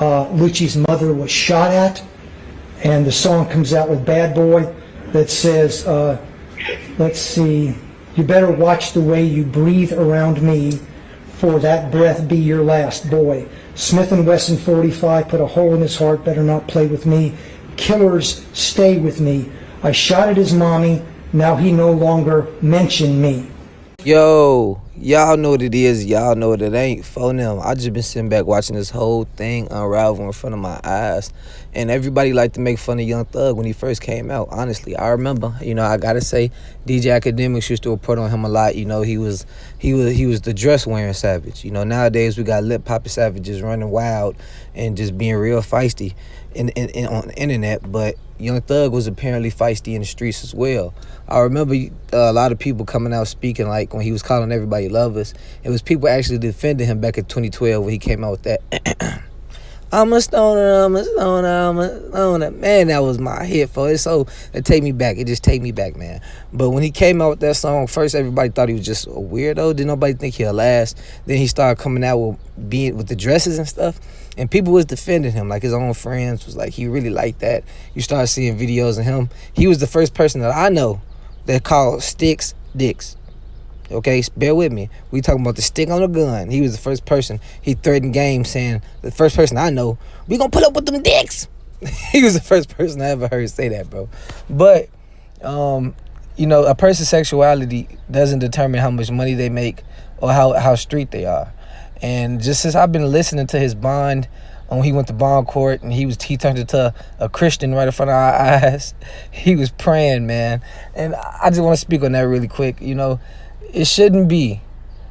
Lucci's mother was shot at, and the song comes out with Bad Boy that says, let's see, you better watch the way you breathe around me, for that breath be your last, boy. Smith & Wesson 45 put a hole in his heart, better not play with me. Killers, stay with me. I shot at his mommy, now he no longer mention me. Yo, y'all know what it is. Y'all know what it ain't. For them, I just been sitting back watching this whole thing unravel in front of my eyes. And everybody liked to make fun of Young Thug when he first came out. Honestly, I remember. I gotta say, DJ Academics used to report on him a lot. He was the dress wearing savage. Nowadays we got lip popping savages running wild and just being real feisty on the internet. But Young Thug was apparently feisty in the streets as well. I remember a lot of people coming out speaking, like when he was calling everybody lovers. It was people actually defending him back in 2012 when he came out with that. I'm a stoner, I'm a stoner, I'm a stoner. Man, that was my hit for it. So it take me back. It just take me back, man. But when he came out with that song, first everybody thought he was just a weirdo. Didn't nobody think he'll last. Then he started coming out with the dresses and stuff. And people was defending him, like his own friends was like, he really liked that. You start seeing videos of him. He was the first person that I know that called sticks dicks. Okay, bear with me. We talking about the stick on the gun. He was the first person. He threatened game saying, the first person I know, we gonna pull up with them dicks. He was the first person I ever heard say that, bro. But, a person's sexuality doesn't determine how much money they make or how street they are. And just since I've been listening to his bond, when he went to bond court and he turned into a Christian right in front of our eyes, he was praying, man. And I just want to speak on that really quick. It shouldn't be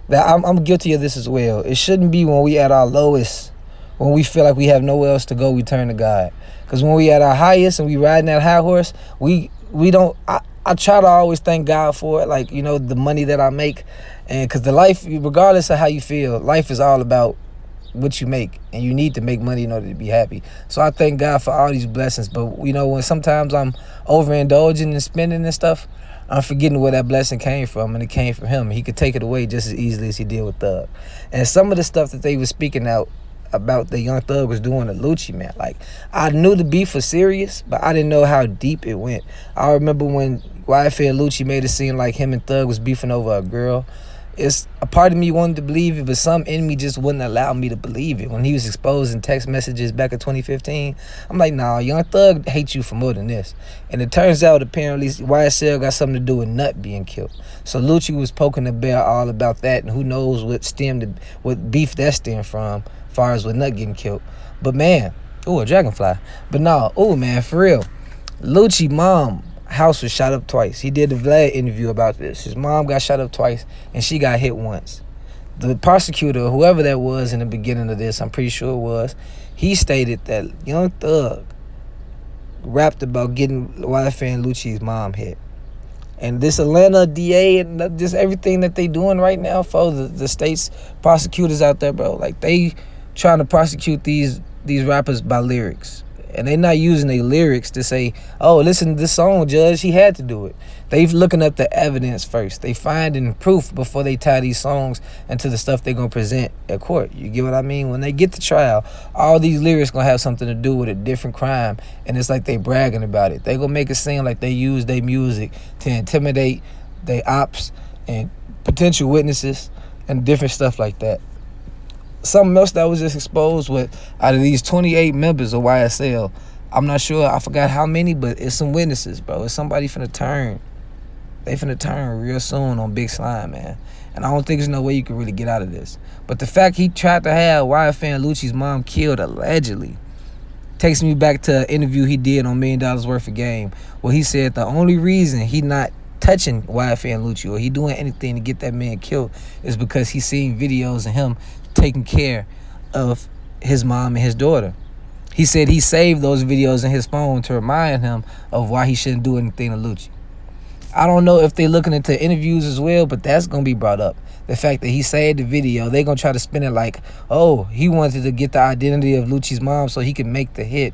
that I'm guilty of this as well. It shouldn't be when we at our lowest, when we feel like we have nowhere else to go, we turn to God. Because when we at our highest and we riding that high horse, we don't. I try to always thank God for it, like the money that I make, and because the life, regardless of how you feel, life is all about what you make, and you need to make money in order to be happy. So I thank God for all these blessings. But when sometimes I'm overindulging and spending and stuff, I'm forgetting where that blessing came from, and it came from him. He could take it away just as easily as he did with Thug. And some of the stuff that they were speaking out about the Young Thug was doing to Lucci, man. Like, I knew the beef was serious, but I didn't know how deep it went. I remember when YFA and Lucci made it seem like him and Thug was beefing over a girl. It's a part of me wanted to believe it, but some in me just wouldn't allow me to believe it. When he was exposing text messages back in 2015, I'm like, nah, Young Thug hates you for more than this. And it turns out apparently YSL got something to do with Nut being killed. So Lucci was poking the bear all about that, and who knows what beef that stemmed from, as far as with Nut getting killed. But man, a dragonfly. But no, man, for real, Lucci mom house was shot up twice. He did a Vlad interview about this. His mom got shot up twice, and she got hit once. The prosecutor, whoever that was in the beginning of this, I'm pretty sure it was, he stated that Young Thug rapped about getting YFA and Lucci's mom hit. And this Atlanta DA and just everything that they doing right now for the state's prosecutors out there, bro, like they trying to prosecute these rappers by lyrics. And they not using their lyrics to say, oh, listen to this song, Judge, he had to do it. They looking up the evidence first. They finding proof before they tie these songs into the stuff they're going to present at court. You get what I mean? When they get to trial, all these lyrics going to have something to do with a different crime, and it's like they bragging about it. They going to make it seem like they use their music to intimidate their ops and potential witnesses and different stuff like that. Something else that was just exposed with, out of these 28 members of YSL, I'm not sure, I forgot how many, but it's some witnesses, bro. It's somebody finna turn. They finna turn real soon on Big Slime, man. And I don't think there's no way you can really get out of this. But the fact he tried to have YFA and Lucci's mom killed allegedly takes me back to an interview he did on $1 Million Worth of Game, where he said the only reason he not touching YFA and Lucci or he doing anything to get that man killed is because he seen videos of him taking care of his mom and his daughter. He said he saved those videos in his phone to remind him of why he shouldn't do anything to Lucci. I don't know if they're looking into interviews as well, but that's going to be brought up. The fact that he saved the video, they're going to try to spin it like, oh, he wanted to get the identity of Lucci's mom so he could make the hit.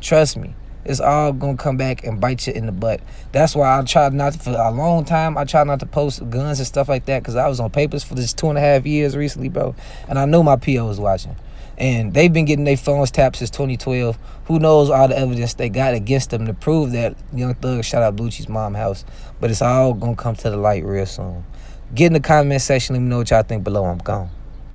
Trust me, it's all going to come back and bite you in the butt. That's why for a long time, I tried not to post guns and stuff like that because I was on papers for this 2.5 years recently, bro. And I know my PO was watching. And they've been getting their phones tapped since 2012. Who knows all the evidence they got against them to prove that Young Thug shot out Lucci's mom's house. But it's all gonna come to the light real soon. Get in the comment section. Let me know what y'all think below. I'm gone.